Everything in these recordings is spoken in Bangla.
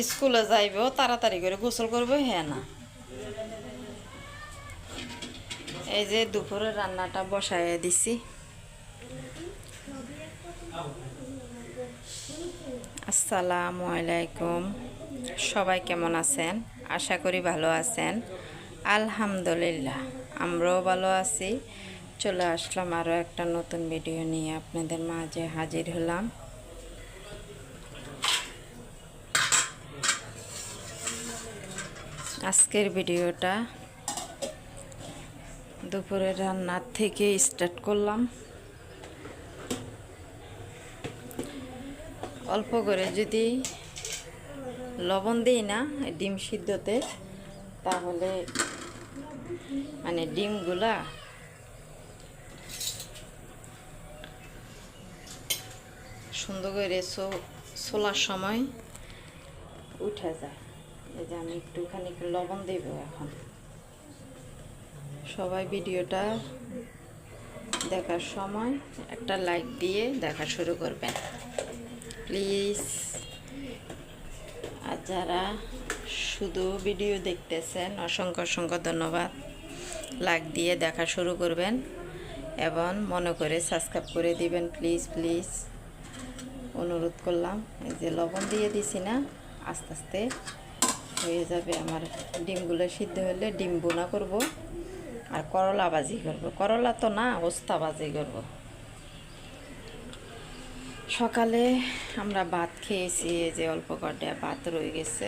স্কুলে যাইব তাড়াতাড়ি করে গোসল করবো হ্যাঁ না। এই যে দুপুরে রান্নাটা বসাইয়া দিছি। আসসালামু আলাইকুম, সবাই কেমন আছেন? আশা করি ভালো আছেন। আলহামদুলিল্লাহ আমরাও ভালো আছি। চলে আসলাম আরও একটা নতুন ভিডিও নিয়ে আপনাদের মাঝে হাজির হলাম। আজকের ভিডিওটা দুপুরের রান্নার থেকে স্টার্ট করলাম। অল্প করে যদি লবণ দিই না ডিম সিদ্ধতে, তাহলে মানে ডিমগুলা সুন্দর করে ছোলার সময় উঠে যায়। এই যে আমি একটুখানি লবণ দেব। এখন সবাই ভিডিওটা দেখার সময় একটা লাইক দিয়ে দেখা শুরু করবেন প্লিজ। আর যারা শুধু ভিডিও দেখতেছেন অসংখ্য অসংখ্য ধন্যবাদ। লাইক দিয়ে দেখা শুরু করবেন এবং মনে করে সাবস্ক্রাইব করে দিবেন প্লিজ প্লিজ, অনুরোধ করলাম। এই যে লবণ দিয়ে দিছি না, আস্তে আস্তে হয়ে যাবে আমার। ডিমগুলো সিদ্ধ হলে ডিম বোনা করব আর করলা ভাজি করব। করলা তো না, ওস্তা ভাজি করব। সকালে আমরা ভাত খেয়েছি, এই যে অল্প কটা ভাত রয়ে গেছে।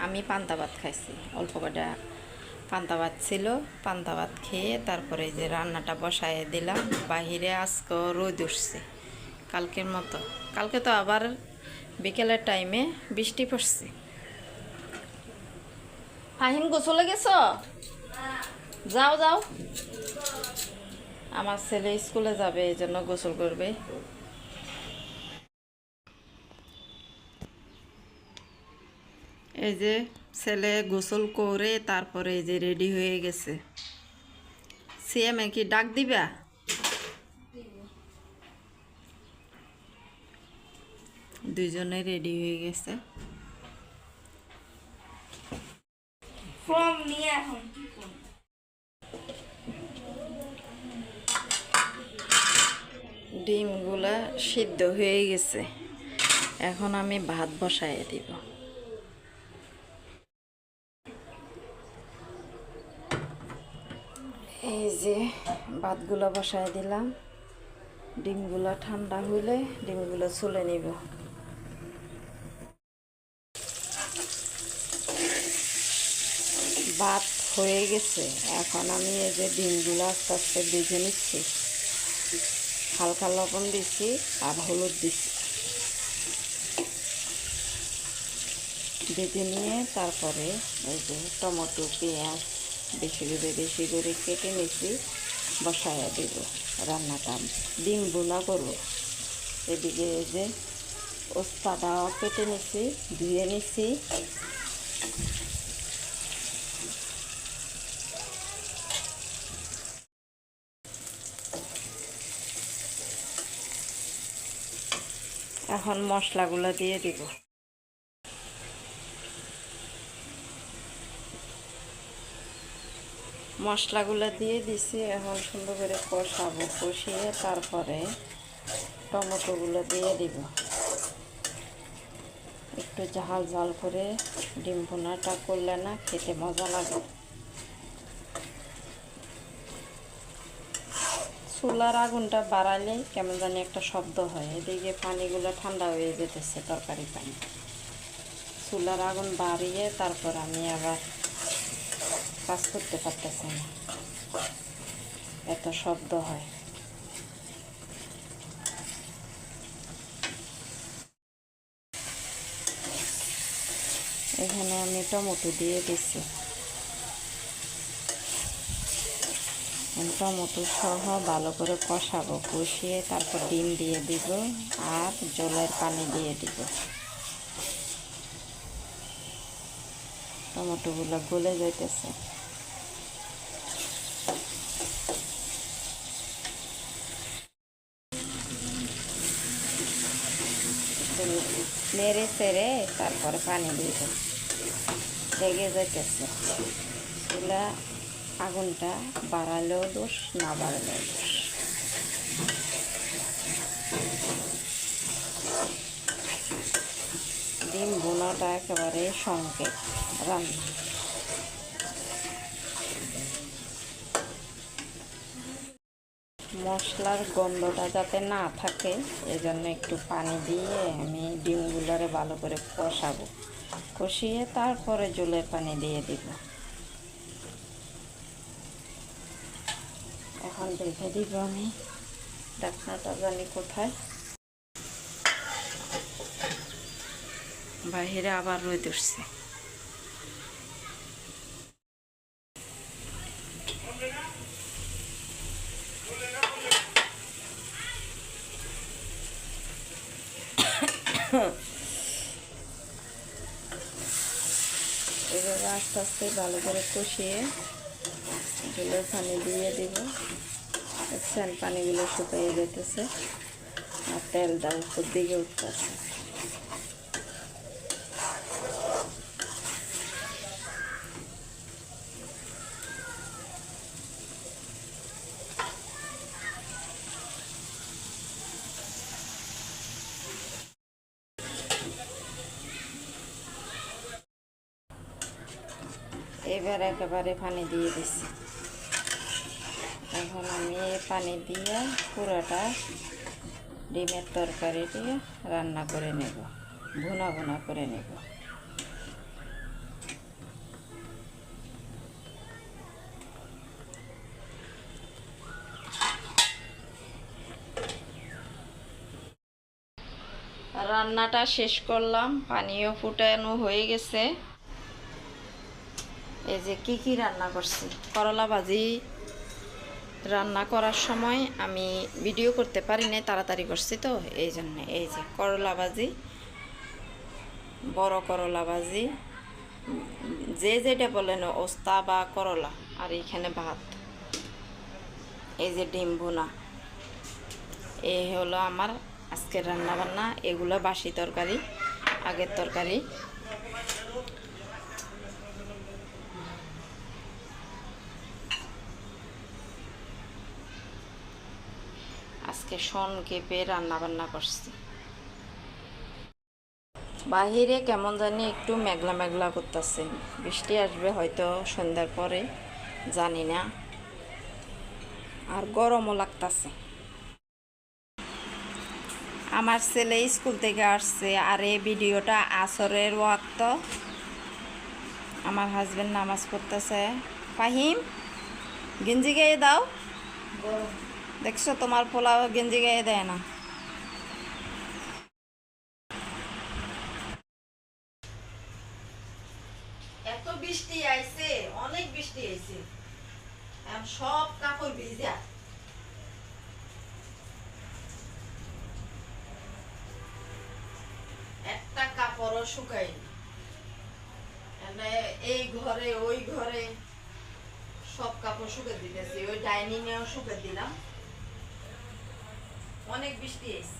আমি পান্তা ভাত খাইছি, অল্প কটা পান্তা ভাত ছিল। পান্তা ভাত খেয়ে তারপরে এই যে রান্নাটা বসায় দিলাম। বাহিরে আজকে রোদ উঠছে কালকের মতো। কালকে তো আবার বিকেলের টাইমে বৃষ্টি পড়ছে। ফাহিম গোসলে গেছ? যাও যাও, আমার ছেলে স্কুলে যাবে এই জন্য গোসল করবে। এই যে ছেলে গোসল করে তারপরে এই যে রেডি হয়ে গেছে। সিএমে কি ডাক দিবা? দুইজনে রেডি হয়ে গেছে। ডিমগুলা সিদ্ধ হয়ে গেছে, এখন আমি ভাত বসায় দিব। এই যে ভাতগুলো বসায় দিলাম। ডিমগুলো ঠান্ডা হইলে ডিমগুলো ছুলে নিব। ভাত হয়ে গেছে, এখন আমি এই যে ডিমগুলো আস্তে আস্তে ভেজে নিচ্ছি। হালকা লবণ দিছি আর হলুদ দিছি। ভেজে নিয়ে তারপরে এই যে টমেটো পেঁয়াজ বেশি করে কেটে নিয়েছি, বসায়া দেব রান্নাটা। ডিম বোনা করব। এদিকে এই যে ওস্তাটাও কেটে নিছি, ধুয়ে নিছি। এখন মশলাগুলো দিয়ে দিব। মশলাগুলো দিয়ে দিছি, এখন সুন্দর করে কষাবো। কষিয়ে তারপরে টমেটোগুলো দিয়ে দিব। একটু ঝাল ঝাল করে ডিম ভুনাটা করলে না খেতে মজা লাগে। চুলার আগুনটা বাড়ালে কেমন জানি একটা শব্দ হয়। এদিকে পানিগুলো ঠান্ডা হয়ে যেতেছে, তরকারি পানি। চুলার আগুন বাড়িয়ে তারপর আমি আবার কাজ করতে পারতেছি না, এত শব্দ হয়। এখানে আমি টমেটো দিয়ে দিচ্ছি। টমেটো সহ ভালো করে কষাবো। কষিয়ে তারপর ডিম দিয়ে দিব আর জলের পানি দিয়ে দিব। টমেটোগুলো গলে যাইতেছে। নেড়ে চেড়ে তারপরে পানি দিব। লেগে যাইতেছে, চুলা আগুনটা বাড়ালেও দোষ, না বাড়ালেও দোষ। ডিম ভুনাটা একেবারে সংকেত রান্না। মশলার গন্ধটা যাতে না থাকে এজন্য একটু পানি দিয়ে আমি ডিমগুলোরে ভালো করে কষাবো, কষিয়ে তারপরে জলের পানি দিয়ে দিব। এখন দেখে দিব আমি ঢাকনাটা জানি কোথায়, বাহিরে আবার রোদ উঠছে। এভাবে আস্তে আস্তে ভালো করে কষিয়ে জলের পানি দিয়ে দিব। দেখছেন পানিগুলো শুকিয়ে যেতেছে আর তেলটা উপর দিকে উঠতেছে। এবার একেবারে পানি দিয়ে দিচ্ছি। এখন আমি পানি দিয়ে পুরোটা ডিমের তরকারি দিয়ে রান্না করে নেব, ভুনা ভুনা করে নেব। রান্নাটা শেষ করলাম, পানিও ফুটানো হয়ে গেছে। এই যে কি রান্না করছি, করলা ভাজি রান্না করার সময় আমি ভিডিও করতে পারি না, তাড়াতাড়ি করছি তো এই জন্যে। এই যে করলা ভাজি, বড় করলা ভাজি, যে যেটা বলেন ওস্তা বা করলা, আর এইখানে ভাত। এই যে ডিম ভুনা, এই হলো আমার আজকের রান্না বান্না। এগুলো বাসি তরকারি, আগের তরকারি। আজকে সংক্ষেপে রান্না বান্না করছি। বাহিরে কেমন জানি একটু মেঘলা মেঘলা করতেছে, বৃষ্টি আসবে হয়তো সন্ধ্যার পরে, জানি না। আর গরমও লাগতেছে। আমার ছেলে স্কুল থেকে আসছে, আর এই ভিডিওটা আসরের ওয়াক্ত আমার হাজবেন্ড নামাজ পড়তেছে। ফাহিম, গেঞ্জি গায়ে দাও। দেখছো তোমার পোলাও গেঞ্জি গায়ে দেয় না। এত বৃষ্টি আইছে, অনেক বৃষ্টি আইছে, সব কাপড় ভিজা। একটা কাপড়ও শুকায়নি। এই ঘরে ওই ঘরে সব কাপড় শুকে দিতেছি, ওই ডাইনিং এও শুকে দিলাম। অনেক বৃষ্টি এসে।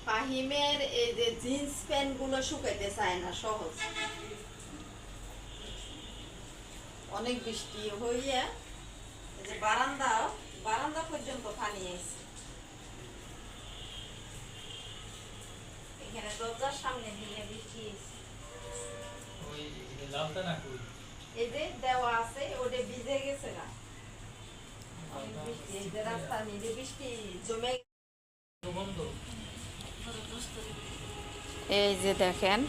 ফাহিমের এই যে জিন্স প্যান্ট গুলো শুকাইতে চায় না সহজ, অনেক বৃষ্টি হইয়া এই যে বারান্দা পর্যন্ত পানি আছে। এখানে দরজার সামনে দিয়ে বৃষ্টি আছে। এই যে দেওয়া আছে ওটা ভিজে গেছে না, অনেক বৃষ্টি। এই যে রাস্তার নিচে বৃষ্টি জমে। এই যে দেখেন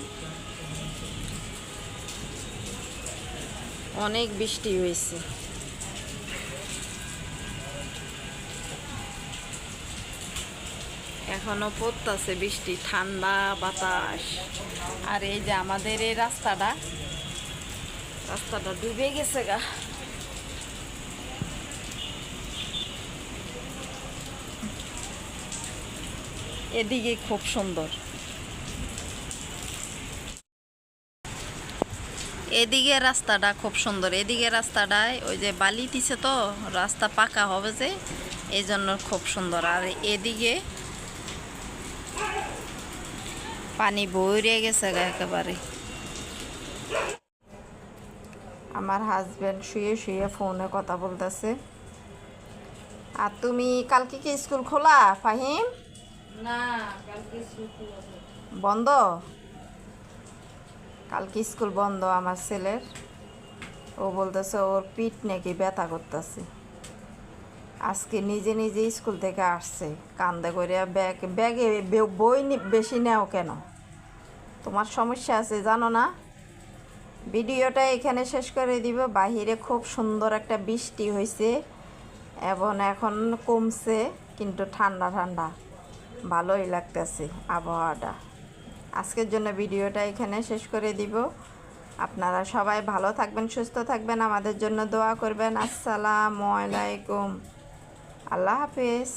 অনেক বৃষ্টি হয়েছে। এখনো পড়তেছে বৃষ্টি, ঠান্ডা বাতাস। আর এই যে আমাদের এই রাস্তাটা ডুবে গেছে গা। এদিকে খুব সুন্দর। এদিকে রাস্তাটা খুব সুন্দর, এদিকে রাস্তাটায় ওই যে বালি দিছে তো রাস্তা পাকা হবে যে এই জন্য খুব সুন্দর। আর এদিকে পানি বইরে গেছে একেবারে। আমার হাজবেন্ড শুয়ে শুয়ে ফোনে কথা বলতেছে। আর তুমি কালকে কি স্কুল খোলা ফাহিম? না, কালকে স্কুল খোলা নেই। বন্ধ? কালকে স্কুল বন্ধ আমার ছেলের। ও বলতেছে ওর পিঠ নাকি ব্যথা করতেছে। আজকে নিজে নিজে স্কুল থেকে আসছে কান্দে করে। ব্যাগে বই বেশি নেও কেন? তোমার সমস্যা আছে জানো না? ভিডিওটা এখানে শেষ করে দিব। বাহিরে খুব সুন্দর একটা বৃষ্টি হয়েছে এবং এখন কমছে, কিন্তু ঠান্ডা ঠান্ডা ভালোই লাগতেছে আবহাওয়াটা। আজকের জন্য ভিডিওটা এখানে শেষ করে দিব। আপনারা সবাই ভালো থাকবেন, সুস্থ থাকবেন, আমাদের জন্য দোয়া করবেন। আসসালামু আলাইকুম, আল্লাহ হাফেজ।